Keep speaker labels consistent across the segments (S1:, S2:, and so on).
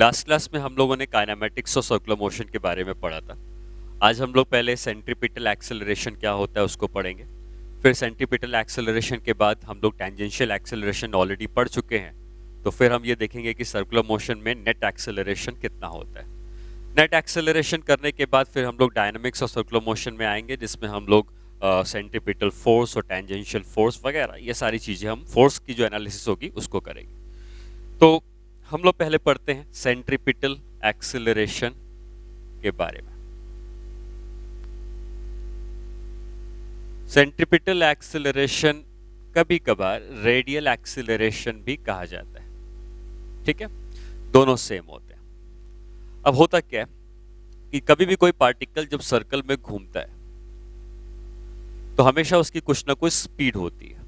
S1: Last class में हम लोगों ने काइनेमेटिक्स और सर्कुलर मोशन के बारे में पढ़ा था। आज हम लोग पहले सेंट्रीपिटल एक्सेलरेशन क्या होता है उसको पढ़ेंगे। फिर सेंट्रीपिटल एक्सेलरेशन के बाद हम लोग टेंजेंशियल एक्सेलरेशन ऑलरेडी पढ़ चुके हैं, तो फिर हम ये देखेंगे कि सर्कुलर मोशन में नेट एक्सेलरेशन कितना होता है। नेट एक्सेलरेशन करने के बाद फिर हम लोग डायनामिक्स और सर्कुलर मोशन में आएंगे, जिसमें हम लोग सेंट्रीपिटल फोर्स और टेंजेंशियल फोर्स वगैरह ये सारी चीज़ें, हम फोर्स की जो एनालिसिस होगी उसको करेंगे। तो हम लोग पहले पढ़ते हैं सेंट्रीपिटल एक्सेलरेशन के बारे में। सेंट्रीपिटल एक्सेलरेशन कभी कभार रेडियल एक्सेलरेशन भी कहा जाता है, ठीक है, दोनों सेम होते हैं। अब होता क्या है कि कभी भी कोई पार्टिकल जब सर्कल में घूमता है तो हमेशा उसकी कुछ ना कुछ स्पीड होती है,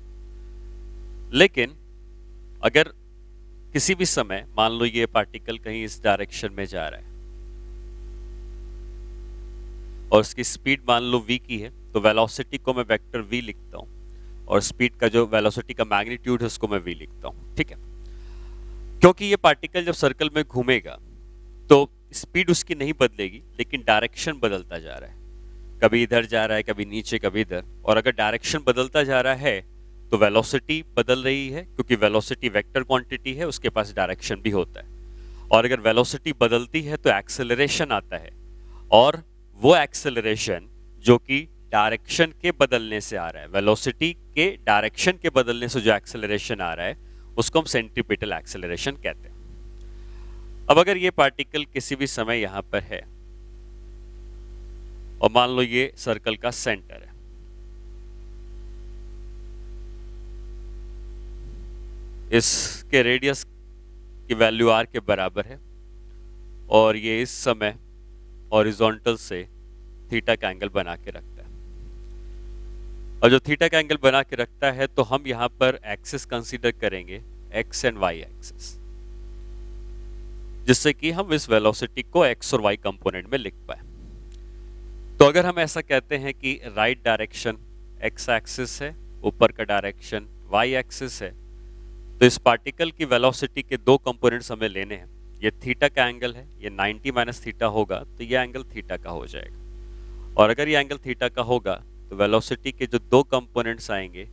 S1: लेकिन अगर किसी भी समय मान लो ये पार्टिकल कहीं इस डायरेक्शन में जा रहा है और उसकी स्पीड मान लो v की है, तो वेलोसिटी को मैं वेक्टर v लिखता हूं और स्पीड का जो वेलोसिटी का मैग्नीट्यूड है उसको मैं v लिखता हूं, ठीक है। क्योंकि ये पार्टिकल जब सर्कल में घूमेगा तो स्पीड उसकी नहीं बदलेगी, लेकिन डायरेक्शन बदलता जा रहा है, कभी इधर जा रहा है, कभी नीचे, कभी इधर। और अगर डायरेक्शन बदलता जा रहा है तो वेलोसिटी बदल रही है, क्योंकि वेलोसिटी वेक्टर क्वांटिटी है, उसके पास डायरेक्शन भी होता है। और अगर वेलोसिटी बदलती है तो एक्सेलरेशन आता है, और वो एक्सेलरेशन जो कि डायरेक्शन के बदलने से आ रहा है, वेलोसिटी के डायरेक्शन के बदलने से जो एक्सेलरेशन आ रहा है उसको हम सेंट्रीपिटल एक्सेलरेशन कहते हैं। अब अगर ये पार्टिकल किसी भी समय यहां पर है और मान लो ये सर्कल का सेंटर है, इसके रेडियस की वैल्यू r के बराबर है और ये इस समय हॉरिजॉन्टल से थीटा का एंगल बना के रखता है। और जो थीटा का एंगल बना के रखता है तो हम यहां पर एक्सिस कंसीडर करेंगे x एंड y एक्सिस, जिससे कि हम इस वेलोसिटी को x और y कंपोनेंट में लिख पाए। तो अगर हम ऐसा कहते हैं कि राइट डायरेक्शन x एक्सिस है, ऊपर का डायरेक्शन y एक्सिस है, तो इस पार्टिकल की वेलोसिटी के दो कंपोनेंट्स हमें लेने हैं। ये थीटा का एंगल है, ये 90 माइनस थीटा होगा तो ये एंगल थीटा का हो जाएगा। और अगर ये एंगल थीटा का होगा तो वेलोसिटी के जो दो कंपोनेंट्स आएंगे,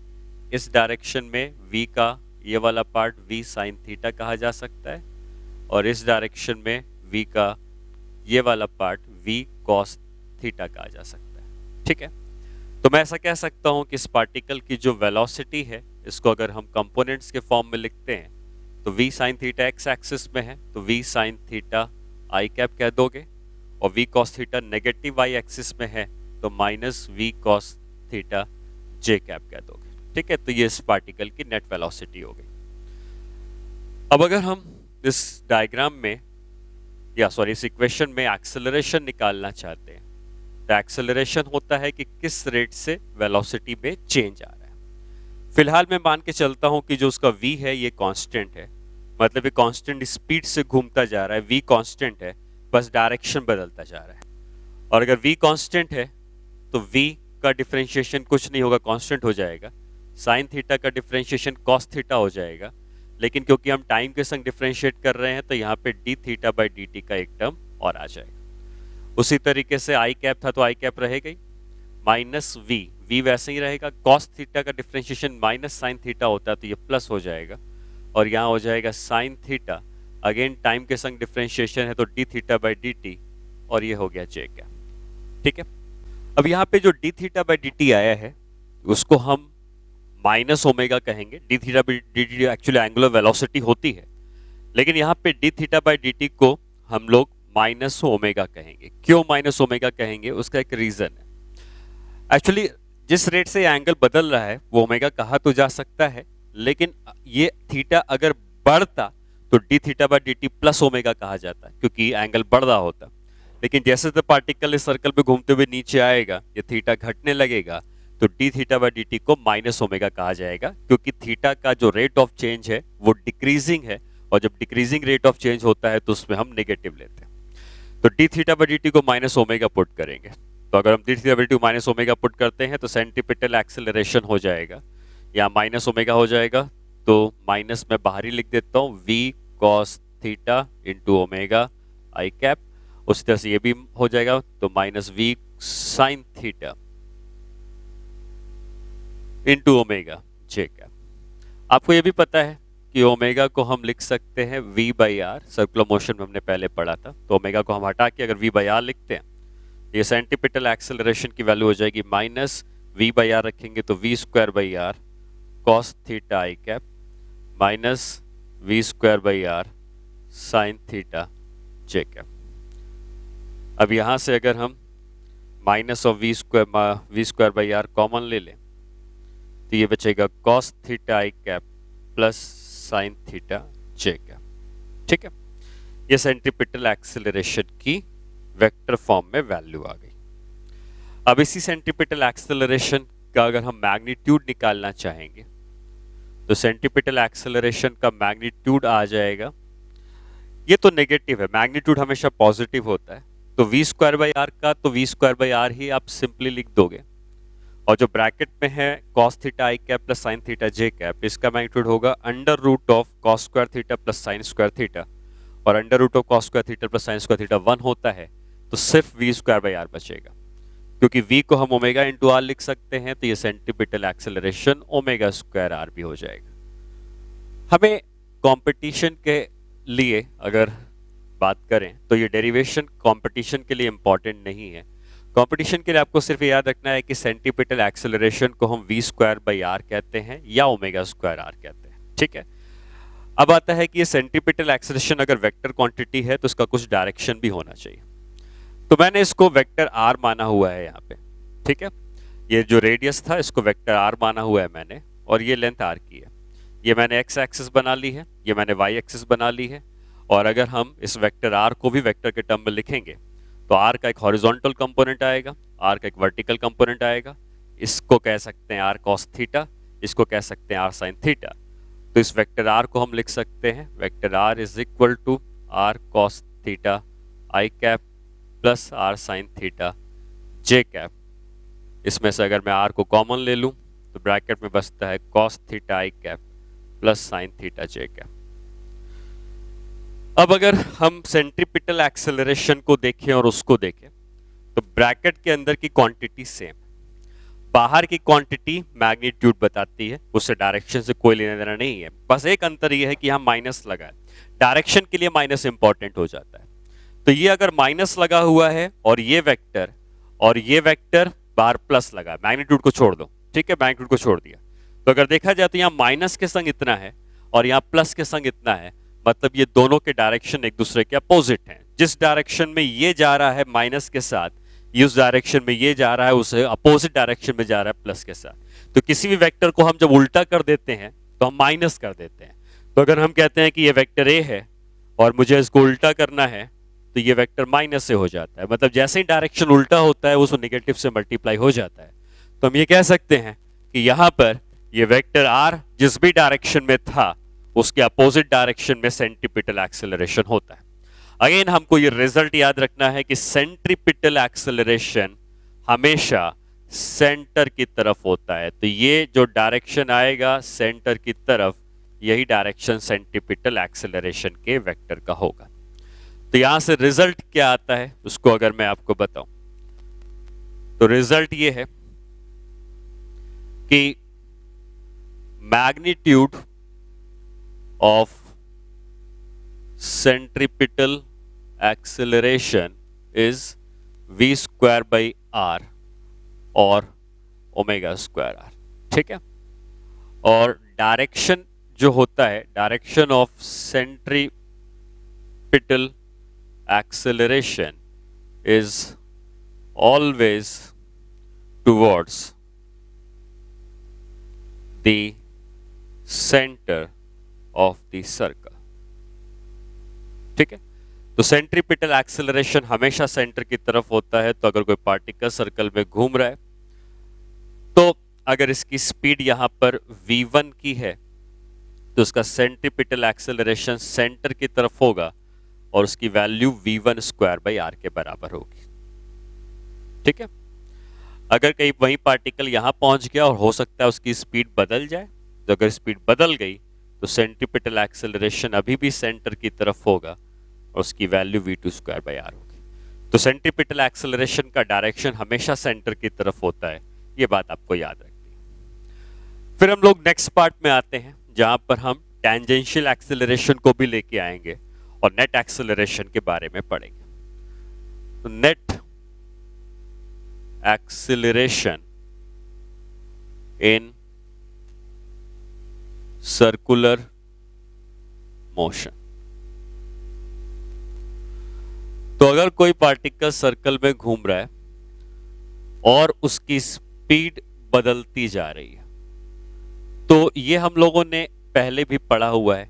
S1: इस डायरेक्शन में v का ये वाला पार्ट v साइन थीटा कहा जा सकता है, और इस डायरेक्शन में v का ये वाला पार्ट v कॉस थीटा कहा जा सकता है, ठीक है। तो मैं ऐसा कह सकता हूं कि इस पार्टिकल की जो वेलोसिटी है, इसको अगर हम कंपोनेंट्स के फॉर्म में लिखते हैं तो v sine theta x axis में है तो v sine theta i cap कह दोगे, और v cos theta negative y axis में है तो minus v cos theta j cap कह दोगे, ठीक है। तो ये इस पार्टिकल की नेट वेलोसिटी हो गई। अब अगर हम इस डायग्राम में इस इक्वेशन में एक्सेलरेशन निकालना चाहते हैं, तो एक्सेलरेशन होता है कि किस रेट से वेलोसिटी में चेंज आ रहा है। फिलहाल मैं मान के चलता हूं कि जो उसका v है ये कांस्टेंट है, मतलब ये कांस्टेंट स्पीड से घूमता जा रहा है, v कांस्टेंट है, बस डायरेक्शन बदलता जा रहा है। और अगर v कांस्टेंट है तो v का डिफरेंशिएशन कुछ नहीं होगा, कांस्टेंट हो जाएगा, साइन थीटा का डिफरेंशिएशन कॉस थीटा हो जाएगा। लेकिन क्योंकि हम टाइम के संग डिफरेंशिएट कर रहे हैं तो यहाँ पे D theta by D T का एक टर्म और आ जाएगा। उसी तरीके से आई कैप था तो आई कैप रहेगा ही, माइनस वी वैसे ही रहेगा, कॉस थीटा का डिफरेंशिएशन माइनस साइन थीटा होता है तो ये प्लस हो जाएगा, और यहाँ हो जाएगा साइन थीटा, अगेन टाइम के संग डिफरेंशिएशन है तो D theta by D T, और ये हो गया जे कैप, ठीक है। अब यहाँ पे जो D theta by D T आया है उसको हम माइनस ओमेगा कहेंगे। D theta by D T actually angular velocity होती है, लेकिन यहाँ पे D theta by D T को हम लोग माइनस ओमेगा कहेंगे। क्यों माइनस ओमेगा कहेंगे, उसका एक रीजन है। एक्चुअली जिस रेट से एंगल बदल रहा है वो ओमेगा कहा तो जा सकता है, लेकिन ये थीटा अगर बढ़ता तो D theta by D T plus omega कहा जाता है, क्योंकि एंगल बढ़ रहा होता। लेकिन जैसे तो पार्टिकल इस सर्कल पे घूमते हुए नीचे आएगा, ये थीटा घटने लगेगा तो D theta by D T को माइनस ओमेगा कहा जाएगा, क्योंकि थीटा का जो रेट ऑफ चेंज है वो डिक्रीजिंग है, और जब डिक्रीजिंग रेट ऑफ चेंज होता है तो उसमें हम नेगेटिव लेते हैं। तो D theta by D T को माइनस ओमेगा पुट करेंगे, तो अगर हम D theta by D T को माइनस ओमेगा पुट करते हैं तो सेंट्रीपिटल एक्सेलरेशन हो जाएगा, या माइनस ओमेगा हो जाएगा, तो माइनस मैं बाहर ही लिख देता हूँ, v cos theta into omega I cap, उसी तरह से ये भी हो जाएगा, तो minus V sine theta into omega J cap. आपको ये भी पता है कि ओमेगा को हम लिख सकते हैं v by R, circular motion में हमने पहले पढ़ा था, तो ओमेगा को हम हटा के अगर v बाई आर लिखते हैं, ये सेंटीपिटल एक्सेलरेशन की वैल्यू हो जाएगी माइनस v बाई आर रखेंगे तो v square by R cos theta I cap minus v square by R sine theta J cap. अब यहां से अगर हम minus of v square by R common ले लें तो ये बचेगा कॉस थीटा आई कैप प्लस साइन थीटा जे कैप। ठीक है, ये सेंट्रीपिटल एक्सेलरेशन की वेक्टर फॉर्म में वैल्यू आ गई। अब इसी सेंट्रीपिटल एक्सेलरेशन का अगर हम मैग्नीट्यूड निकालना चाहेंगे तो सेंट्रीपिटल एक्सेलरेशन का मैग्नीट्यूड आ जाएगा, ये तो नेगेटिव है, मैग्नीट्यूड हमेशा पॉजिटिव होता है, तो v स्क्वायर बाई आर का तो v स्क्वायर बाई आर ही आप सिंपली लिख दोगे, और जो ब्रैकेट में है cos थीटा आई कैप प्लस साइन थीटा जे कैप, इसका मैग्नीट्यूड होगा under root of cos square theta plus sine square theta, और under root of cos square theta plus sine square theta 1 होता है, तो सिर्फ v स्क्वायर बाई आर बचेगा, क्योंकि v को हम ओमेगा इंटू आर लिख सकते हैं, तो ये centripetal acceleration omega square R भी हो जाएगा। हमें कंपटीशन के लिए अगर बात करें तो ये डेरिवेशन कंपटीशन के लिए इंपॉर्टेंट नहीं है। कंपटीशन के लिए आपको सिर्फ याद रखना है कि सेंट्रीपिटल एक्सेलरेशन को हम v स्क्वायर बाई आर कहते हैं या ओमेगा स्क्वायर आर कहते हैं। ठीक है, अब आता है कि ये सेंट्रीपिटल एक्सेलरेशन अगर वेक्टर क्वांटिटी है तो इसका कुछ डायरेक्शन भी होना चाहिए, तो मैंने इसको वेक्टर r माना हुआ है यहाँ पे। ठीक है, ये जो रेडियस था इसको वेक्टर r माना हुआ है मैंने, और ये लेंथ r की है, ये मैंने x एक्सिस बना ली है, ये मैंने y एक्सिस बना ली है, और अगर हम इस वेक्टर r को भी वेक्टर के टर्म में लिखेंगे तो r का एक हॉरिजॉन्टल कंपोनेंट आएगा, r का एक वर्टिकल कंपोनेंट आएगा, इसको कह सकते हैं r cos थीटा, इसको कह सकते हैं r sin थीटा। तो इस वेक्टर r को हम लिख सकते हैं vector r is equal to r cos theta I cap plus r sin theta J cap. इसमें से अगर मैं r को कॉमन ले लूं तो ब्रैकेट में बचता है cos थीटा आई कैप प्लस sin थीटा जे कैप। अब अगर हम सेंट्रीपिटल एक्सेलरेशन को देखें और उसको देखें तो ब्रैकेट के अंदर की क्वांटिटी सेम, बाहर की क्वांटिटी मैग्नीट्यूड बताती है, उससे डायरेक्शन से कोई लेना देना नहीं है, बस एक अंतर यह है कि यहां माइनस लगा है, डायरेक्शन के लिए माइनस इंपॉर्टेंट हो जाता है। तो ये अगर माइनस लगा हुआ है और ये वेक्टर बाहर प्लस लगा है, मैग्नीट्यूड को छोड़ दो, ठीक है, मैग्नीट्यूड को छोड़ दिया, तो अगर देखा जाए तो यहाँ माइनस के संग इतना है और यहाँ प्लस के संग इतना है, मतलब ये दोनों के डायरेक्शन एक दूसरे के अपोजिट हैं। जिस डायरेक्शन में ये जा रहा है माइनस के साथ, उस डायरेक्शन में ये जा रहा है उसे अपोजिट डायरेक्शन में जा रहा है प्लस के साथ। तो किसी भी वेक्टर को हम जब उल्टा कर देते हैं तो हम माइनस कर देते हैं। तो अगर हम कहते हैं कि ये वेक्टर ए है और मुझे इसको उल्टा करना है तो ये वेक्टर माइनस से हो जाता है, मतलब जैसे ही डायरेक्शन उल्टा होता है उसको नेगेटिव से मल्टीप्लाई हो जाता है। तो हम ये कह सकते हैं कि यहाँ पर ये वेक्टर आर जिस भी डायरेक्शन में था उसके अपोजिट डायरेक्शन में सेंट्रीपिटल एक्सेलरेशन होता है। अगेन हमको ये रिजल्ट याद रखना है कि सेंट्रीपिटल एक्सेलरेशन हमेशा सेंटर की तरफ होता है, तो ये जो डायरेक्शन आएगा सेंटर की तरफ, यही डायरेक्शन सेंट्रीपिटल एक्सेलरेशन के वेक्टर का होगा। तो यहां से रिजल्ट क्या आता है उसको अगर मैं आपको बताऊं तो रिजल्ट ये है कि magnitude of centripetal acceleration is v square by r और ओमेगा स्क्वायर आर। ठीक है, और डायरेक्शन जो होता है, direction of centripetal acceleration is always towards the centre of the circle. ठीक है, तो सेंट्रीपिटल एक्सेलरेशन हमेशा सेंटर की तरफ होता है। तो अगर कोई पार्टिकल सर्कल में घूम रहा है तो अगर इसकी स्पीड यहां पर v1 की है तो उसका सेंट्रीपिटल एक्सेलरेशन सेंटर की तरफ होगा और उसकी value v1 square by are के बराबर होगी। ठीक है, अगर कहीं वही पार्टिकल यहां पहुंच गया और हो सकता है उसकी स्पीड बदल जाए, तो अगर स्पीड बदल गई तो सेंट्रीपिटल एक्सेलरेशन अभी भी सेंटर की तरफ होगा और उसकी वैल्यू v²/r होगी। तो सेंट्रीपिटल एक्सेलरेशन का डायरेक्शन हमेशा सेंटर की तरफ होता है, ये बात आपको याद रखनी है। फिर हम लोग नेक्स्ट पार्ट में आते हैं जहां पर हम टेंजेंशियल एक्सेलरेशन को भी लेके आएंगे और नेट एक्सेलरेशन के बारे में पढ़ेंगे। तो net acceleration in circular motion. तो अगर कोई पार्टिकल सर्कल में घूम रहा है और उसकी स्पीड बदलती जा रही है, तो ये हम लोगों ने पहले भी पढ़ा हुआ है।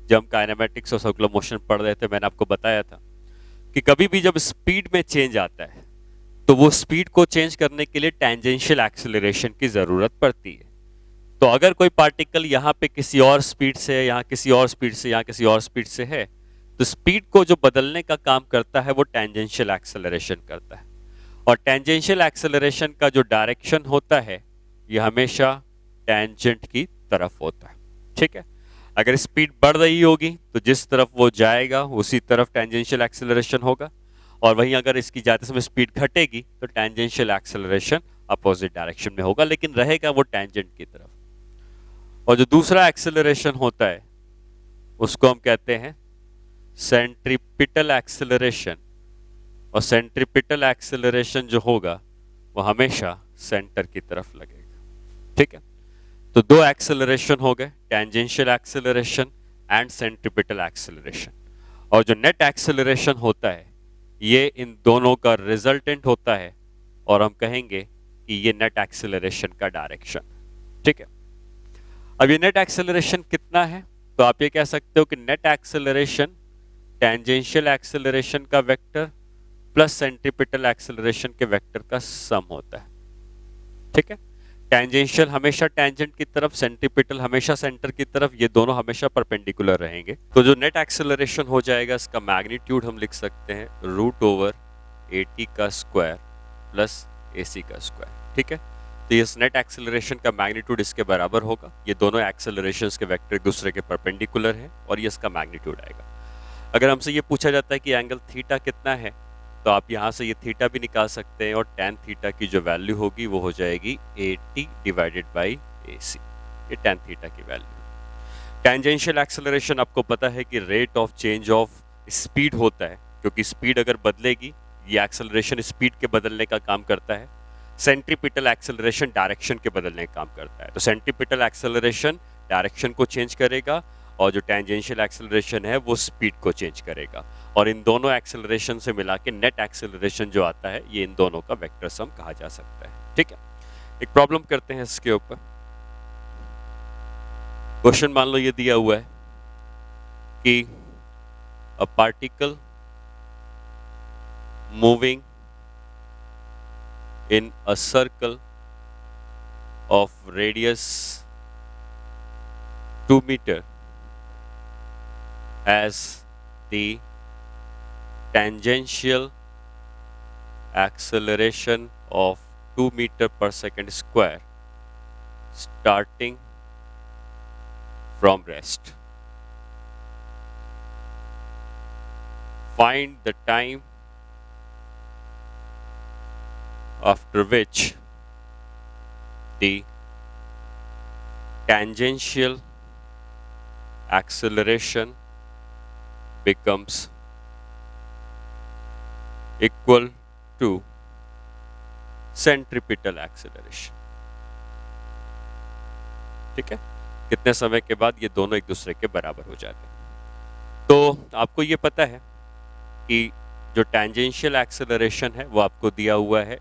S1: जब हम काइनेमेटिक्स और सर्कुलर मोशन पढ़ रहे थे, मैंने आपको बताया था कि कभी भी जब स्पीड में चेंज आता है तो वो स्पीड को चेंज करने के लिए टेंजेंशियल एक्सेलरेशन की जरूरत पड़ती है। तो अगर कोई पार्टिकल यहाँ पे किसी और स्पीड से है, यहाँ किसी और स्पीड से, यहाँ किसी और स्पीड से है, तो स्पीड को जो बदलने का काम करता है वो टेंजेंशियल एक्सेलरेशन करता है। और टेंजेंशियल एक्सेलरेशन का जो डायरेक्शन होता है ये हमेशा टेंजेंट की तरफ होता है। ठीक है, अगर स्पीड बढ़ रही होगी तो जिस तरफ वो जाएगा उसी तरफ टेंजेंशियल एक्सेलरेशन होगा, और वहीं अगर इसकी जाते समय स्पीड घटेगी तो टेंजेंशियल एक्सेलरेशन अपोजिट डायरेक्शन में होगा, लेकिन रहेगा वो टेंजेंट की तरफ। और जो दूसरा एक्सेलरेशन होता है उसको हम कहते हैं सेंट्रीपिटल एक्सेलरेशन, और सेंट्रीपिटल एक्सेलरेशन जो होगा वो हमेशा सेंटर की तरफ लगेगा। ठीक है, तो दो एक्सेलरेशन हो गए, tangential acceleration and centripetal acceleration. और जो नेट एक्सेलरेशन होता है ये इन दोनों का रिजल्टेंट होता है, और हम कहेंगे कि ये नेट एक्सेलरेशन का डायरेक्शन। ठीक है, अब ये नेट एक्सेलरेशन कितना है, तो आप ये कह सकते हो कि नेट एक्सेलरेशन टेंजेंशियल एक्सेलरेशन का वेक्टर प्लस सेंट्रीपिटल एक्सेलरेशन के वेक्टर का सम होता है। ठीक है, टेंजेंशियल हमेशा टेंजेंट की तरफ, सेंट्रीपिटल हमेशा सेंटर की तरफ, ये दोनों हमेशा परपेंडिकुलर रहेंगे। तो जो नेट एक्सेलरेशन हो जाएगा इसका मैग्नीट्यूड हम लिख सकते हैं √AT का स्क्वायर प्लस AC का स्क्वायर। ठीक है, तो इस नेट एक्सेलरेशन का मैग्नीट्यूड इसके बराबर होगा। ये दोनों एक्सेलरेशंस के वेक्टर एक दूसरे के परपेंडिकुलर हैं और ये इसका मैग्नीट्यूड आएगा। अगर हमसे ये पूछा जाता है कि एंगल थीटा कितना है, तो आप यहाँ से ये थीटा भी निकाल सकते हैं, और tan थीटा की जो वैल्यू होगी वो हो जाएगी AT/AC। ये tan थीटा की वैल्यू। टेंजेंशियल एक्सेलरेशन आपको पता है कि rate of change of speed होता है, क्योंकि स्पीड अगर बदलेगी ये एक्सेलरेशन स्पीड के बदलने का काम करता है। सेंट्रीपिटल एक्सेलरेशन डायरेक्शन के बदलने का काम करता है। तो सेंट्रीपिटल एक्सेलरेशन डायरेक्शन को चेंज करेगा और जो टेंजेंशियल एक्सेलरेशन है वो स्पीड को चेंज करेगा, और इन दोनों एक्सेलरेशन से मिला के नेट एक्सेलरेशन जो आता है ये इन दोनों का वेक्टर सम कहा जा सकता है। ठीक है, एक प्रॉब्लम करते हैं इसके ऊपर। क्वेश्चन मान लो ये दिया हुआ है कि a particle moving in a circle of radius 2 meter as the tangential acceleration of 2 meter per second square starting from rest. Find the time after which the tangential acceleration becomes equal to centripetal acceleration. ठीक है, कितने समय के बाद ये दोनों एक दूसरे के बराबर हो जाते हैं। तो आपको ये पता है कि जो टेंजेंशियल एक्सेलरेशन है वो आपको दिया हुआ है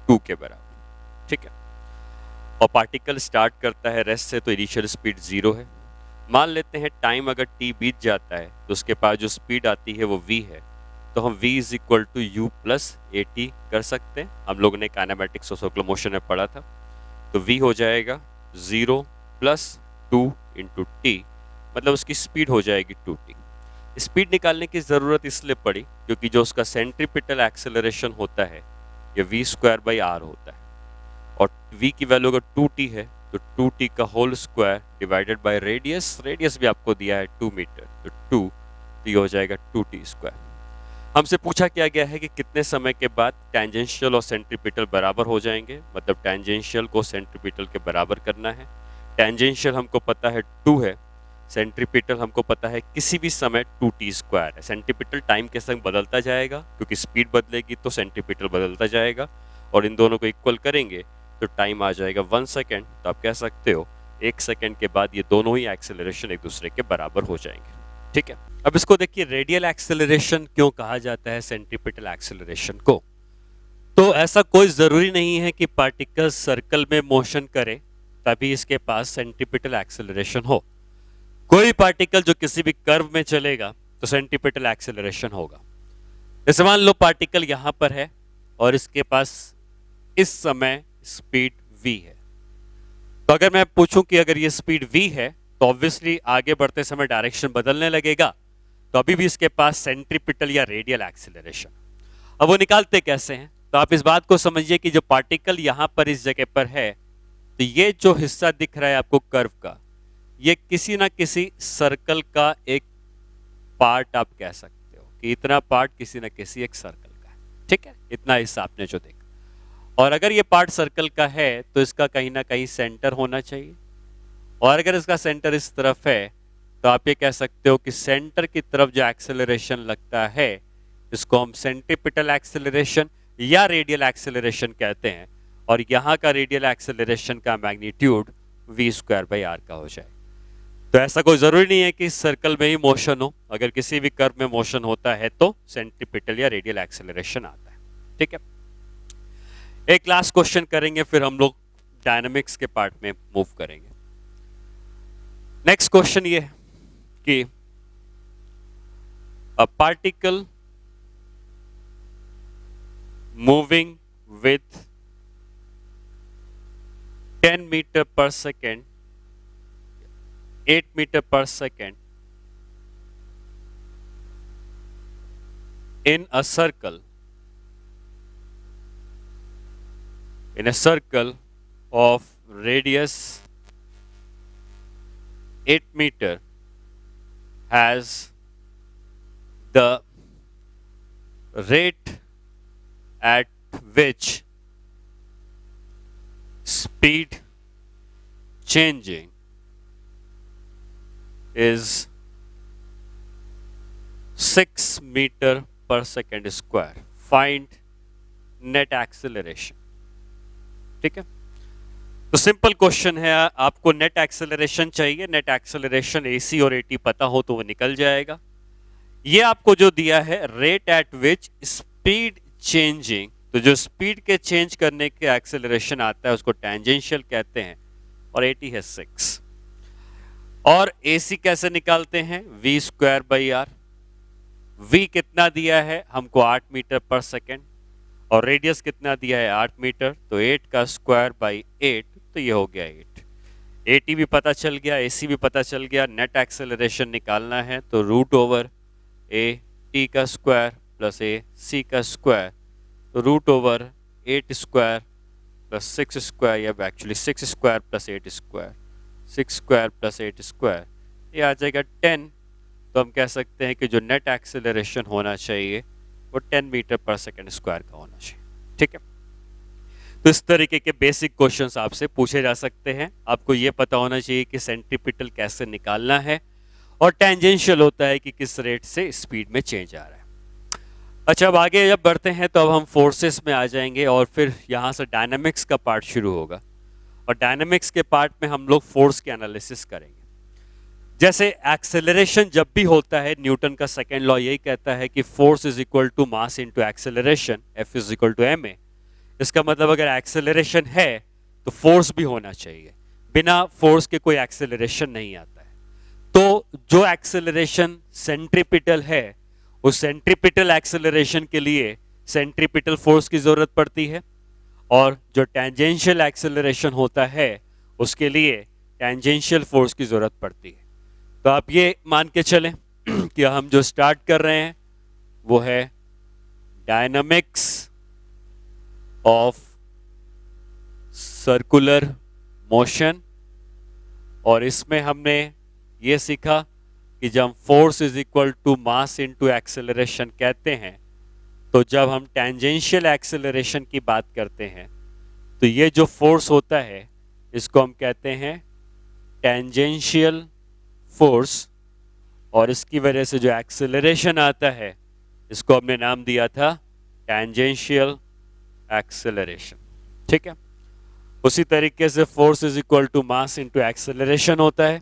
S1: 2 के बराबर। ठीक है, और पार्टिकल स्टार्ट करता है रेस्ट से, तो इनिशियल स्पीड 0 है। मान लेते हैं टाइम अगर t बीत जाता है तो उसके पास जो स्पीड आती है वो v है, तो हम v is equal to u plus AT कर सकते हैं। हम लोगों ने काइनेमेटिक्स और सर्कुलर मोशन में पढ़ा था। तो v हो जाएगा 0 प्लस 2 इंटू टी, मतलब उसकी स्पीड हो जाएगी 2t। स्पीड निकालने की ज़रूरत इसलिए पड़ी क्योंकि जो उसका सेंट्रीपिटल एक्सेलरेशन होता है ये v² बाई r होता है, और v की वैल्यू अगर 2t है तो 2t का whole square divided by radius, radius भी आपको दिया है 2 मीटर, तो 2, तो ये हो जाएगा 2t स्क्वायर। हमसे पूछा क्या गया है कि कितने समय के बाद टेंजेंशियल और सेंट्रीपिटल बराबर हो जाएंगे, मतलब टेंजेंशियल को सेंट्रीपिटल के बराबर करना है। टेंजेंशियल हमको पता है 2 है, सेंट्रीपिटल हमको पता है किसी भी समय 2t स्क्वायर है। सेंट्रीपिटल टाइम के संग बदलता जाएगा, क्योंकि स्पीड बदलेगी तो सेंट्रीपिटल बदलता जाएगा, और इन दोनों को इक्वल करेंगे तो टाइम आ जाएगा 1 सेकेंड। तो आप कह सकते हो 1 सेकेंड के बाद ये दोनों ही एक्सेलरेशन एक दूसरे के बराबर हो जाएंगे। ठीक है, अब इसको देखिए, रेडियल एक्सेलरेशन क्यों कहा जाता है सेंट्रीपिटल एक्सेलरेशन को। तो ऐसा कोई जरूरी नहीं है कि पार्टिकल सर्कल में मोशन करे तभी इसके पास सेंट्रीपिटल एक्सेलरेशन हो। कोई पार्टिकल जो किसी भी कर्व में चलेगा तो सेंट्रीपिटल एक्सेलरेशन होगा। जैसे मान लो पार्टिकल यहां पर है और इसके पास इस समय स्पीड v है, तो अगर मैं पूछूं कि अगर ये स्पीड v है तो ऑब्वियसली आगे बढ़ते समय डायरेक्शन बदलने लगेगा, तो अभी भी इसके पास सेंट्रीपिटल या रेडियल एक्सेलरेशन। अब वो निकालते कैसे हैं, तो आप इस बात को समझिए कि जो पार्टिकल यहां पर इस जगह पर है, तो ये जो हिस्सा दिख रहा है आपको कर्व का, ये किसी ना किसी सर्कल का एक पार्ट आप कह सकते हो कि इतना पार्ट किसी ना किसी एक सर्कल का है। ठीक है, इतना हिस्सा आपने जो देखा, और अगर ये पार्ट सर्कल का है तो इसका कहीं ना कहीं सेंटर होना चाहिए, और अगर इसका सेंटर इस तरफ है तो आप ये कह सकते हो कि सेंटर की तरफ जो एक्सेलरेशन लगता है इसको हम सेंट्रीपिटल एक्सेलरेशन या रेडियल एक्सेलरेशन कहते हैं, और यहाँ का रेडियल एक्सेलरेशन का magnitude v square by R का हो जाए। तो ऐसा कोई जरूरी नहीं है कि सर्कल में ही मोशन हो, अगर किसी भी कर्व में मोशन होता है तो सेंट्रीपिटल या रेडियल एक्सेलरेशन आता है। ठीक है, एक लास्ट क्वेश्चन करेंगे फिर हम लोग डायनामिक्स के पार्ट में मूव करेंगे। नेक्स्ट क्वेश्चन ये कि a particle moving with 10 metre per second, 8 metre per second in a circle of radius 8 meter has the rate at which speed changing is 6 meter per second square. Find net acceleration. ठीक है, तो simple question है, आपको net acceleration चाहिए। Net acceleration AC और AT पता हो तो वो निकल जाएगा। ये आपको जो दिया है rate at which speed changing, तो जो स्पीड के चेंज करने के एक्सेलरेशन आता है उसको टेंजेंशियल कहते हैं, और AT है 6। और AC कैसे निकालते हैं, v square by R. v कितना दिया है हमको 8 मीटर पर सेकेंड, और रेडियस कितना दिया है 8 मीटर, तो 8 का स्क्वायर बाई 8, तो ये हो गया 8। AT भी पता चल गया, AC भी पता चल गया। नेट एक्सेलरेशन निकालना है तो रूट ओवर AT का स्क्वायर प्लस AC का स्क्वायर, तो root over 8 square plus 6 square, या actually 6 square plus 8 square, 6 square plus 8 square, ये आ जाएगा 10। तो हम कह सकते हैं कि जो नेट एक्सेलरेशन होना चाहिए वो 10 मीटर पर सेकेंड स्क्वायर का होना चाहिए। ठीक है, तो इस तरीके के बेसिक क्वेश्चंस आपसे पूछे जा सकते हैं। आपको ये पता होना चाहिए कि सेंट्रीपिटल कैसे निकालना है, और टेंजेंशियल होता है कि किस रेट से स्पीड में चेंज आ रहा है। अच्छा, अब आगे जब बढ़ते हैं तो अब हम फोर्सेस में आ जाएंगे, और फिर यहाँ से डायनामिक्स का पार्ट शुरू होगा, और डायनामिक्स के पार्ट में हम लोग फोर्स के एनालिसिस करेंगे। जैसे एक्सेलरेशन जब भी होता है, न्यूटन का सेकेंड लॉ यही कहता है कि force is equal to mass into acceleration, F is equal to ma। इसका मतलब अगर एक्सेलरेशन है तो फोर्स भी होना चाहिए, बिना फोर्स के कोई एक्सेलरेशन नहीं आता है। तो जो एक्सेलरेशन सेंट्रीपिटल है, उस सेंट्रीपिटल एक्सेलरेशन के लिए सेंट्रीपिटल फोर्स की जरूरत पड़ती है, और जो टेंजेंशियल एक्सेलरेशन होता है उसके लिए टेंजेंशियल फोर्स की जरूरत पड़ती है। तो आप ये मान के चलें कि हम जो स्टार्ट कर रहे हैं वो है डायनामिक्स ऑफ सर्कुलर मोशन, और इसमें हमने ये सीखा कि जब हम force is equal to mass into acceleration कहते हैं, तो जब हम टेंजेंशियल एक्सेलरेशन की बात करते हैं तो ये जो फोर्स होता है इसको हम कहते हैं टेंजेंशियल फोर्स, और इसकी वजह से जो एक्सेलरेशन आता है इसको हमने नाम दिया था टेंजेंशियल एक्सेलरेशन। ठीक है, उसी तरीके से force is equal to mass into acceleration होता है।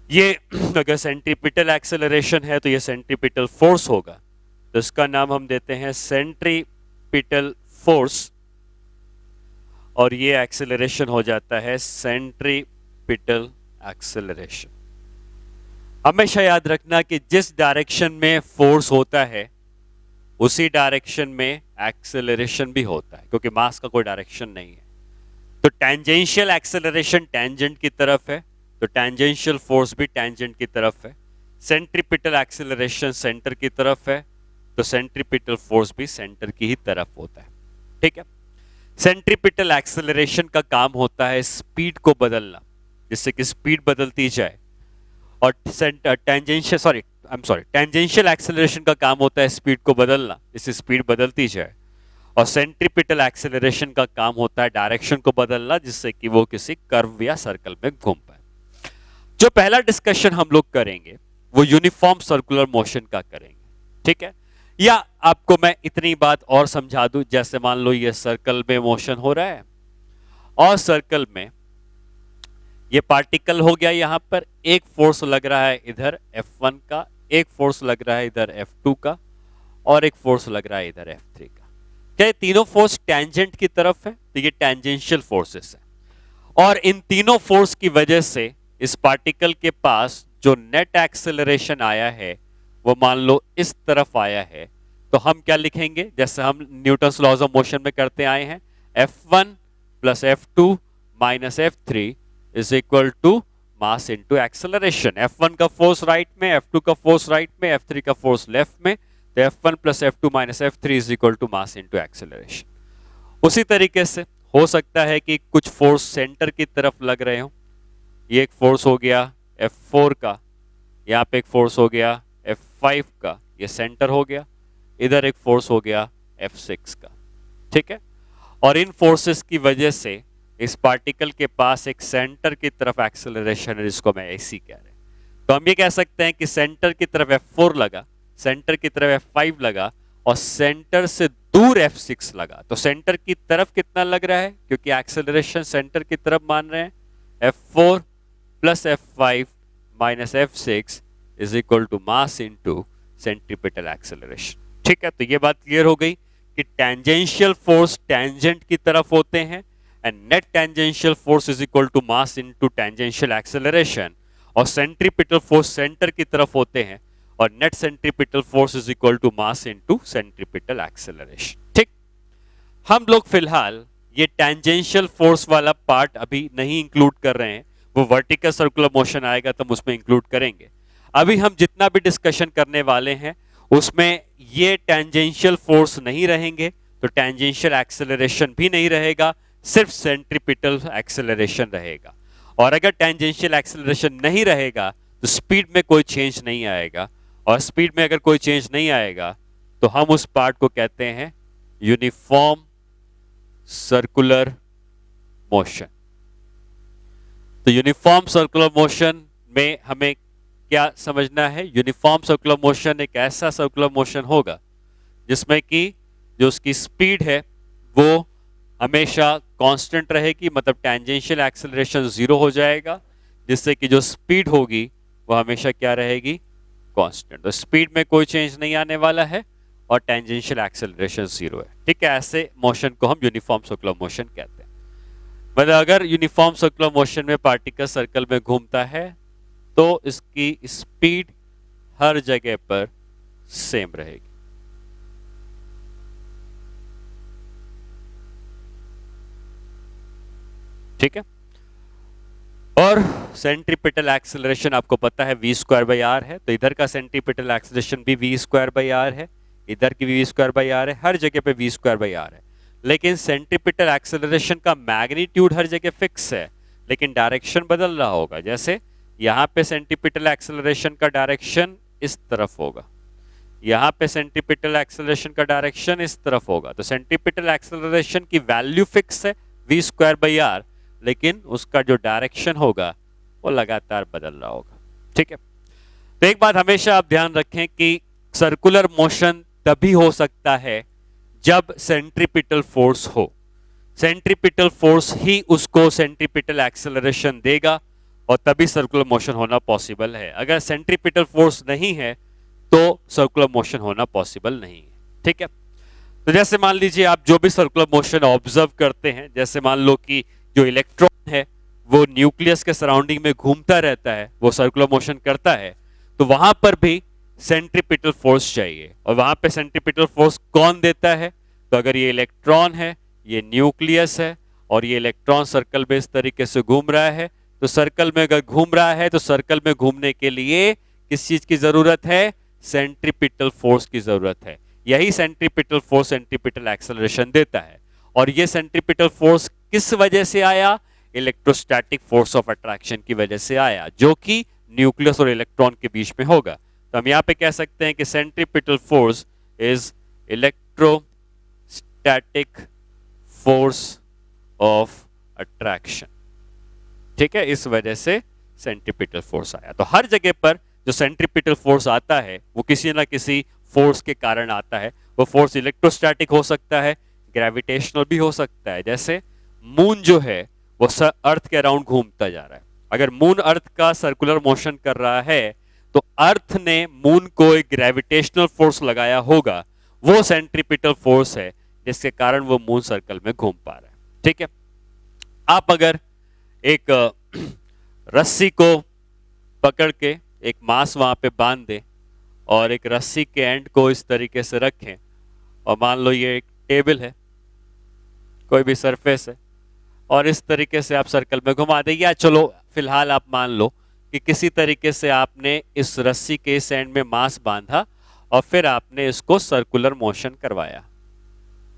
S1: ये अगर सेंट्रीपिटल एक्सेलरेशन है तो ये सेंट्रीपिटल फोर्स होगा, तो इसका नाम हम देते हैं सेंट्रीपिटल फोर्स, और ये एक्सेलरेशन हो जाता है सेंट्रीपिटल एक्सेलरेशन। हमेशा याद रखना कि जिस डायरेक्शन में फोर्स होता है उसी डायरेक्शन में एक्सेलरेशन भी होता है, क्योंकि मास का कोई डायरेक्शन नहीं है। तो टेंजेंशियल एक्सेलरेशन टेंजेंट की तरफ है, तो टेंजेंशियल फोर्स भी टेंजेंट की तरफ है। सेंट्रीपिटल एक्सेलरेशन सेंटर की तरफ है, तो सेंट्रीपिटल फोर्स भी सेंटर की ही तरफ होता है। ठीक है, सेंट्रीपिटल एक्सेलरेशन का काम होता है स्पीड को बदलना, जिससे कि स्पीड बदलती जाए, और टेंजेंशियल एक्सेलरेशन का काम होता है स्पीड को बदलना, इससे स्पीड बदलती जाए, और सेंट्रीपिटल एक्सेलरेशन का काम होता है डायरेक्शन को बदलना, जिससे कि वो किसी कर्व या सर्कल में घूम पाए। जो पहला डिस्कशन हम लोग करेंगे वो यूनिफॉर्म सर्कुलर मोशन का करेंगे। ठीक है, या आपको मैं इतनी बात और समझा दूं, जैसे मान लो ये सर्कल में मोशन हो रहा है, और सर्कल में ये पार्टिकल हो गया, यहां पर एक फोर्स लग रहा है इधर F1 का, एक फोर्स लग रहा है इधर F2 का, और एक फोर्स लग रहा है इधर F3 का। क्या ये तीनों फोर्स टेंजेंट की तरफ है? तो ये टेंजेंशियल फोर्सेस है, और इन तीनों फोर्स की वजह से इस पार्टिकल के पास जो नेट एक्सेलरेशन आया है वो मान लो इस तरफ आया है, तो हम क्या लिखेंगे, जैसे हम न्यूटन्स लॉज ऑफ मोशन में करते आए हैं, F1 plus F2 minus F3 is equal to mass into acceleration. F1 का फोर्स राइट में, F2 का फोर्स राइट में, F3 का फोर्स लेफ्ट में, तो F1 plus F2 minus F3 is equal to mass into acceleration. उसी तरीके से हो सकता है कि कुछ फोर्स सेंटर की तरफ लग रहे हो, ये एक फोर्स हो गया F4 का, यहाँ पे एक फोर्स हो गया F5 का, ये सेंटर हो गया, इधर एक फोर्स हो गया F6 का। ठीक है, और इन फोर्सेस की वजह से इस पार्टिकल के पास एक सेंटर की तरफ एक्सेलरेशन है, जिसको मैं AC कह रहे हैं। तो हम ये कह सकते हैं कि सेंटर की तरफ F4 लगा, सेंटर की तरफ F5 लगा, और सेंटर से दूर F6 लगा। तो सेंटर की तरफ कितना लग रहा है, क्योंकि एक्सेलरेशन सेंटर की तरफ मान रहे हैं, F4 plus F5 minus F6 is equal to mass into centripetal acceleration. ठीक है, तो ये बात क्लियर हो गई कि टेंजेंशियल फोर्स टेंजेंट की तरफ होते हैं, and net tangential force is equal to mass into tangential acceleration, और सेंट्रीपिटल फोर्स सेंटर की तरफ होते हैं, और net centripetal force is equal to mass into centripetal acceleration. ठीक, हम लोग फिलहाल ये टेंजेंशियल फोर्स वाला पार्ट अभी नहीं इंक्लूड कर रहे हैं, वो वर्टिकल सर्कुलर मोशन आएगा तो हम उसमें इंक्लूड करेंगे। अभी हम जितना भी डिस्कशन करने वाले हैं उसमें ये टेंजेंशियल फोर्स नहीं रहेंगे, तो टेंजेंशियल एक्सेलरेशन भी नहीं रहेगा, सिर्फ सेंट्रीपिटल एक्सेलरेशन रहेगा। और अगर टेंजेंशियल एक्सेलरेशन नहीं रहेगा तो स्पीड में कोई चेंज नहीं आएगा, और स्पीड में अगर कोई चेंज नहीं आएगा तो हम उस पार्ट को कहते हैं यूनिफॉर्म सर्कुलर मोशन। तो यूनिफॉर्म सर्कुलर मोशन में हमें क्या समझना है, यूनिफॉर्म सर्कुलर मोशन एक ऐसा सर्कुलर मोशन होगा जिसमें कि जो उसकी स्पीड है वो हमेशा कांस्टेंट रहेगी, मतलब टेंजेंशियल एक्सेलरेशन 0 हो जाएगा, जिससे कि जो स्पीड होगी वो हमेशा क्या रहेगी, कांस्टेंट। तो स्पीड में कोई चेंज नहीं आने वाला है, और टेंजेंशियल एक्सेलरेशन 0 है। ठीक है, ऐसे मोशन को हम यूनिफॉर्म सर्कुलर मोशन कहते हैं। मतलब अगर यूनिफॉर्म सर्कुलर मोशन में पार्टिकल सर्कल में घूमता है तो इसकी स्पीड हर जगह पर सेम रहेगी। ठीक है, और सेंट्रीपिटल एक्सेलरेशन आपको पता है v²/r है, तो इधर का सेंट्रीपिटल एक्सेलरेशन भी v²/r है, इधर की v²/r है, हर जगह पे v²/r है। लेकिन सेंट्रीपिटल एक्सेलरेशन का मैग्नीट्यूड हर जगह फिक्स है, लेकिन डायरेक्शन बदल रहा होगा। जैसे यहाँ पे सेंट्रीपिटल एक्सेलरेशन का डायरेक्शन इस तरफ होगा, यहाँ पे सेंट्रीपिटल एक्सेलरेशन का डायरेक्शन इस तरफ होगा। तो सेंट्रीपिटल एक्सेलरेशन की वैल्यू फिक्स है v²/r, लेकिन उसका जो डायरेक्शन होगा वो लगातार बदल रहा होगा। ठीक है, तो एक बात हमेशा आप ध्यान रखें कि सर्कुलर मोशन तभी हो सकता है जब सेंट्रीपिटल फोर्स हो। सेंट्रीपिटल फोर्स ही उसको सेंट्रीपिटल एक्सेलरेशन देगा और तभी सर्कुलर मोशन होना पॉसिबल है। अगर सेंट्रीपिटल फोर्स नहीं है तो सर्कुलर मोशन होना पॉसिबल नहीं है। ठीक है, तो जैसे मान लीजिए आप जो भी सर्कुलर मोशन ऑब्जर्व करते हैं, जैसे मान लो कि जो इलेक्ट्रॉन है वो न्यूक्लियस के सराउंडिंग में घूमता रहता है, वो सर्कुलर मोशन करता है, तो वहां पर भी सेंट्रीपिटल फोर्स चाहिए। और वहां पे सेंट्रीपिटल फोर्स कौन देता है? तो अगर ये इलेक्ट्रॉन है, ये न्यूक्लियस है और ये इलेक्ट्रॉन सर्कल में इस तरीके से घूम रहा है, तो सर्कल में अगर घूम रहा है तो सर्कल में घूमने के लिए किस चीज की जरूरत है? सेंट्रीपिटल फोर्स की जरूरत है। यही सेंट्रीपिटल फोर्स सेंट्रीपिटल एक्सेलरेशन देता है। और ये सेंट्रीपिटल फोर्स किस वजह से आया? इलेक्ट्रोस्टैटिक फोर्स ऑफ अट्रैक्शन की वजह से आया, जो कि न्यूक्लियस और इलेक्ट्रॉन के बीच में होगा। तो हम यहां पे कह सकते हैं कि centripetal force is electrostatic force of attraction. ठीक है, इस वजह से सेंट्रीपिटल फोर्स आया। तो हर जगह पर जो सेंट्रीपिटल फोर्स आता है वो किसी ना किसी फोर्स के कारण आता है। वो फोर्स इलेक्ट्रोस्टैटिक हो सकता है, ग्रेविटेशनल भी हो सकता है। जैसे मून जो है वो अर्थ के अराउंड घूमता जा रहा है, अगर मून अर्थ का सर्कुलर मोशन कर रहा है तो अर्थ ने मून को एक ग्रेविटेशनल फोर्स लगाया होगा, वो सेंट्रीपिटल फोर्स है जिसके कारण वो मून सर्कल में घूम पा रहा है। ठीक है, आप अगर एक रस्सी को पकड़ के एक मास वहां पे बांध दें और एक रस्सी के एंड को इस तरीके से रखें, और मान लो ये एक टेबल है, कोई भी सरफेस है, और इस तरीके से आप सर्कल में घुमा दें, या चलो फिलहाल आप मान लो कि किसी तरीके से आपने इस रस्सी के इस एंड में मास बांधा और फिर आपने इसको सर्कुलर मोशन करवाया।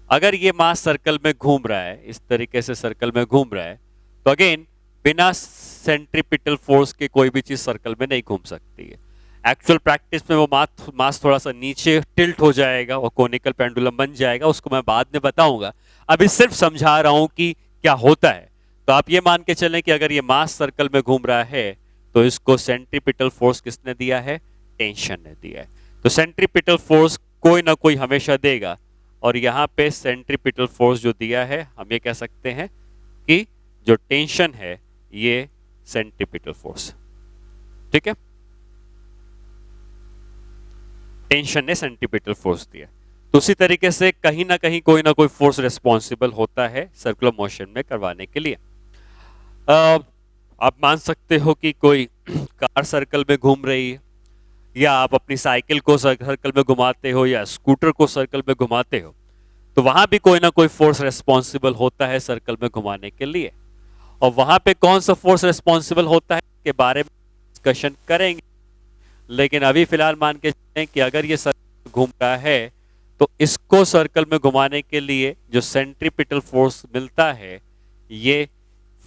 S1: अगर ये मास सर्कल में घूम रहा है, इस तरीके से सर्कल में घूम रहा है, तो अगेन बिना सेंट्रीपिटल फोर्स के कोई भी चीज सर्कल में नहीं घूम सकती है। एक्चुअल प्रैक्टिस में वो मास थोड़ा सा नीचे टिल्ट हो जाएगा और कोनिकल पेंडुलम बन जाएगा, उसको मैं बाद में बताऊंगा। अभी सिर्फ समझा रहा हूं कि क्या होता है। तो आप ये मान के चलें कि अगर ये मास सर्कल में घूम रहा है तो इसको सेंट्रीपिटल फोर्स किसने दिया है? टेंशन ने दिया है। तो सेंट्रीपिटल फोर्स कोई ना कोई हमेशा देगा, और यहाँ पे सेंट्रीपिटल फोर्स जो दिया है हम ये कह सकते हैं कि जो टेंशन है ये सेंट्रीपिटल फोर्स। ठीक है, टेंशन ने सेंट्रीपिटल फोर्स दिया। तो उसी तरीके से कहीं ना कहीं कोई ना कोई फोर्स रिस्पॉन्सिबल होता है सर्कुलर मोशन में करवाने के लिए। आप मान सकते हो कि कोई कार सर्कल में घूम रही है, या आप अपनी साइकिल को सर्कल में घुमाते हो, या स्कूटर को सर्कल में घुमाते हो, तो वहां भी कोई ना कोई फोर्स रिस्पॉन्सिबल होता है सर्कल में घुमाने के लिए। और वहां पे कौन सा फोर्स रिस्पॉन्सिबल होता है के बारे में डिस्कशन करेंगे, लेकिन अभी फिलहाल मान के चलें कि अगर ये सर्कल घूम रहा है तो इसको सर्कल में घुमाने के लिए जो सेंट्रीपिटल फोर्स मिलता है ये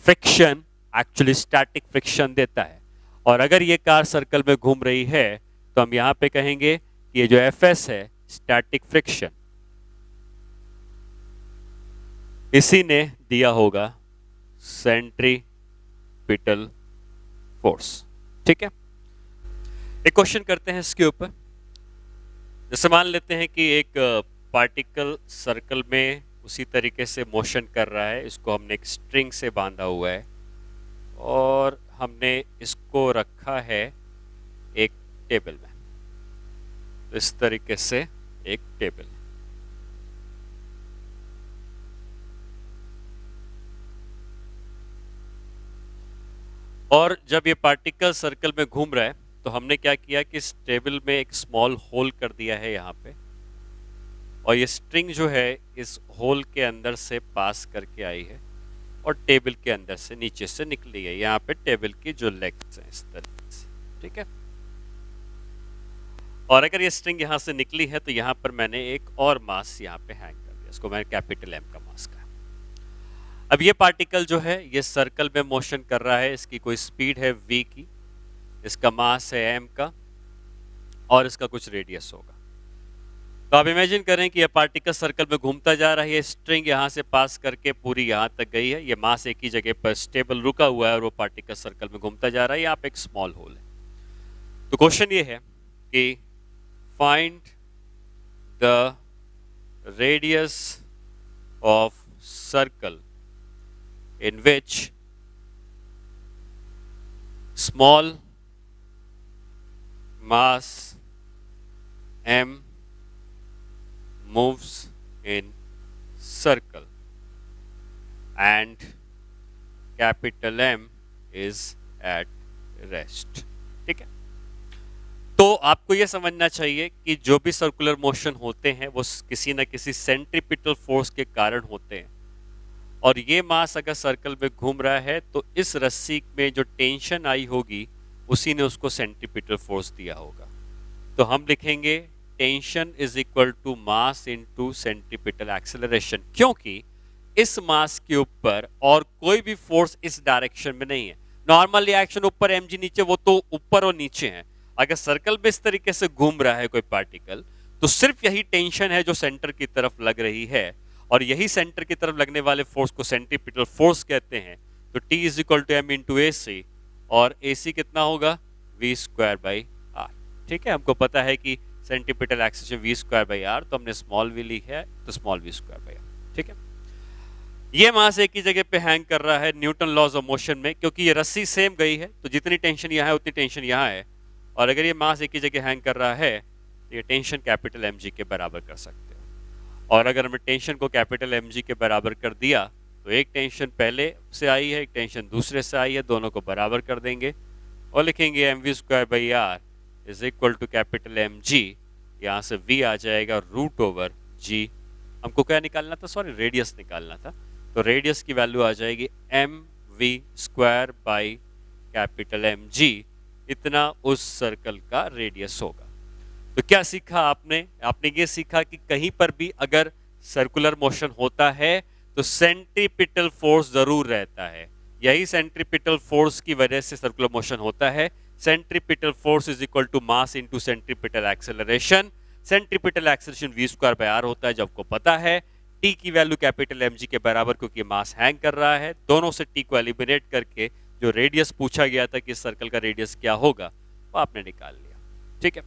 S1: फ्रिक्शन, एक्चुअली स्टैटिक फ्रिक्शन देता है। और अगर ये कार सर्कल में घूम रही है तो हम यहां पे कहेंगे कि ये जो Fs है स्टैटिक फ्रिक्शन, इसी ने दिया होगा सेंट्रीपिटल फोर्स। ठीक है, एक क्वेश्चन करते हैं इसके ऊपर। जैसे मान लेते हैं कि एक पार्टिकल सर्कल में उसी तरीके से मोशन कर रहा है, इसको हमने एक स्ट्रिंग से बांधा हुआ है और हमने इसको रखा है एक टेबल में, इस तरीके से एक टेबल। और जब ये पार्टिकल सर्कल में घूम रहा है तो हमने क्या किया कि इस टेबल में एक स्मॉल होल कर दिया है यहाँ पे, और ये स्ट्रिंग जो है इस होल के अंदर से पास करके आई है और टेबल के अंदर से नीचे से निकली है। यहाँ पे टेबल की जो लेग्स हैं इस तरीके से, ठीक है। और अगर ये स्ट्रिंग यहाँ से निकली है तो यहाँ पर मैंने एक और मास यहाँ पे हैंग कर दिया। रेडियस को मैंने कैपिटल एम का मास कहा। अब ये पार्टिकल जो है ये सर्कल में मोशन कर रहा है, इसकी कोई स्पीड है v की, इसका मास है m का और इसका कुछ रेडियस होगा। तो आप इमेजिन करें कि यह पार्टिकल सर्कल में घूमता जा रहा है, ये स्ट्रिंग यहाँ से पास करके पूरी यहाँ तक गई है, ये मास एक ही जगह पर स्टेबल रुका हुआ है और वो पार्टिकल सर्कल में घूमता जा रहा है, यहाँ पे एक स्मॉल होल है। तो क्वेश्चन ये है कि find the radius of circle in which small mass m moves in circle and capital M is at rest। ठीक है, तो आपको यह समझना चाहिए कि जो भी सर्कुलर मोशन होते हैं वो किसी न किसी सेंट्रीपिटल फोर्स के कारण होते हैं, और ये मास अगर सर्कल में घूम रहा है तो इस रस्सी में जो टेंशन आई होगी उसी ने उसको सेंट्रीपिटल फोर्स दिया होगा। तो हम लिखेंगे tension is equal to mass into centripetal acceleration, क्योंकि इस मास के ऊपर और कोई भी फोर्स इस डायरेक्शन में नहीं है। नॉर्मल रिएक्शन ऊपर mg नीचे, वो तो ऊपर और नीचे है। अगर सर्कल में इस तरीके से घूम रहा है कोई पार्टिकल तो सिर्फ यही टेंशन है जो सेंटर की तरफ लग रही है, और यही सेंटर की तरफ लगने वाले फोर्स को सेंट्रीपिटल फोर्स कहते हैं। तो T is equal to M into A C, और ए सी कितना होगा v स्क्वायर बाई आर। ठीक है, हमको पता है कि centripetal acceleration v square by R, तो हमने स्मॉल v लिखा है तो small v square by R. ठीक है, ये मास एक ही जगह पे हैंग कर रहा है न्यूटन लॉज ऑफ मोशन में, क्योंकि ये रस्सी सेम गई है तो जितनी टेंशन यहाँ है उतनी टेंशन यहाँ है, और अगर ये मास एक ही जगह हैंग कर रहा है तो ये टेंशन कैपिटल mg के बराबर कर सकते हैं। और अगर हमने टेंशन को कैपिटल mg के बराबर कर दिया तो एक टेंशन पहले से आई है, एक टेंशन दूसरे से आई है, दोनों को बराबर कर देंगे और लिखेंगे mv square by R is equal to capital mg, यहाँ से v आ जाएगा रूट ओवर g। हमको क्या निकालना था, सॉरी रेडियस निकालना था, तो रेडियस की वैल्यू आ जाएगी mv square by capital mg, इतना उस सर्कल का रेडियस होगा। तो क्या सीखा आपने? आपने ये सीखा कि कहीं पर भी अगर सर्कुलर मोशन होता है तो सेंट्रीपिटल फोर्स जरूर रहता है। यही सेंट्रीपिटल फोर्स की वजह से सर्कुलर मोशन होता है। Centripetal force is equal to mass into centripetal acceleration. Centripetal acceleration v square by r होता है, जो आपको पता है। t की वैल्यू कैपिटल mg के बराबर, क्योंकि मास हैंग कर रहा है। दोनों से t को एलिमिनेट करके जो रेडियस पूछा गया था कि इस सर्कल का रेडियस क्या होगा, वो आपने निकाल लिया। ठीक है,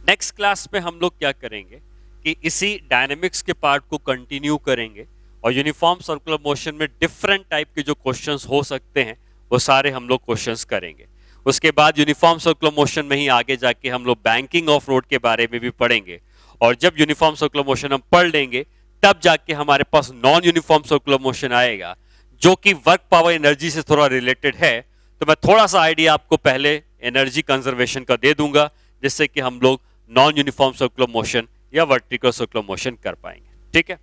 S1: नेक्स्ट क्लास में हम लोग क्या करेंगे कि इसी डायनेमिक्स के पार्ट को कंटिन्यू करेंगे और यूनिफॉर्म सर्कुलर मोशन में डिफरेंट टाइप के जो क्वेश्चंस हो सकते हैं वो सारे हम लोग क्वेश्चंस करेंगे। उसके बाद यूनिफॉर्म सर्कुलर मोशन में ही आगे जाके हम लोग बैंकिंग ऑफ रोड के बारे में भी पढ़ेंगे, और जब यूनिफॉर्म सर्कुलर मोशन हम पढ़ लेंगे तब जाके हमारे पास नॉन यूनिफॉर्म सर्कुलर मोशन आएगा, जो कि वर्क पावर एनर्जी से थोड़ा रिलेटेड है। तो मैं थोड़ा सा आइडिया आपको पहले एनर्जी कंजर्वेशन का दे दूंगा, जिससे कि हम लोग नॉन यूनिफॉर्म सर्कुलर मोशन या वर्टिकल सर्कुलर मोशन कर पाएंगे। ठीक है।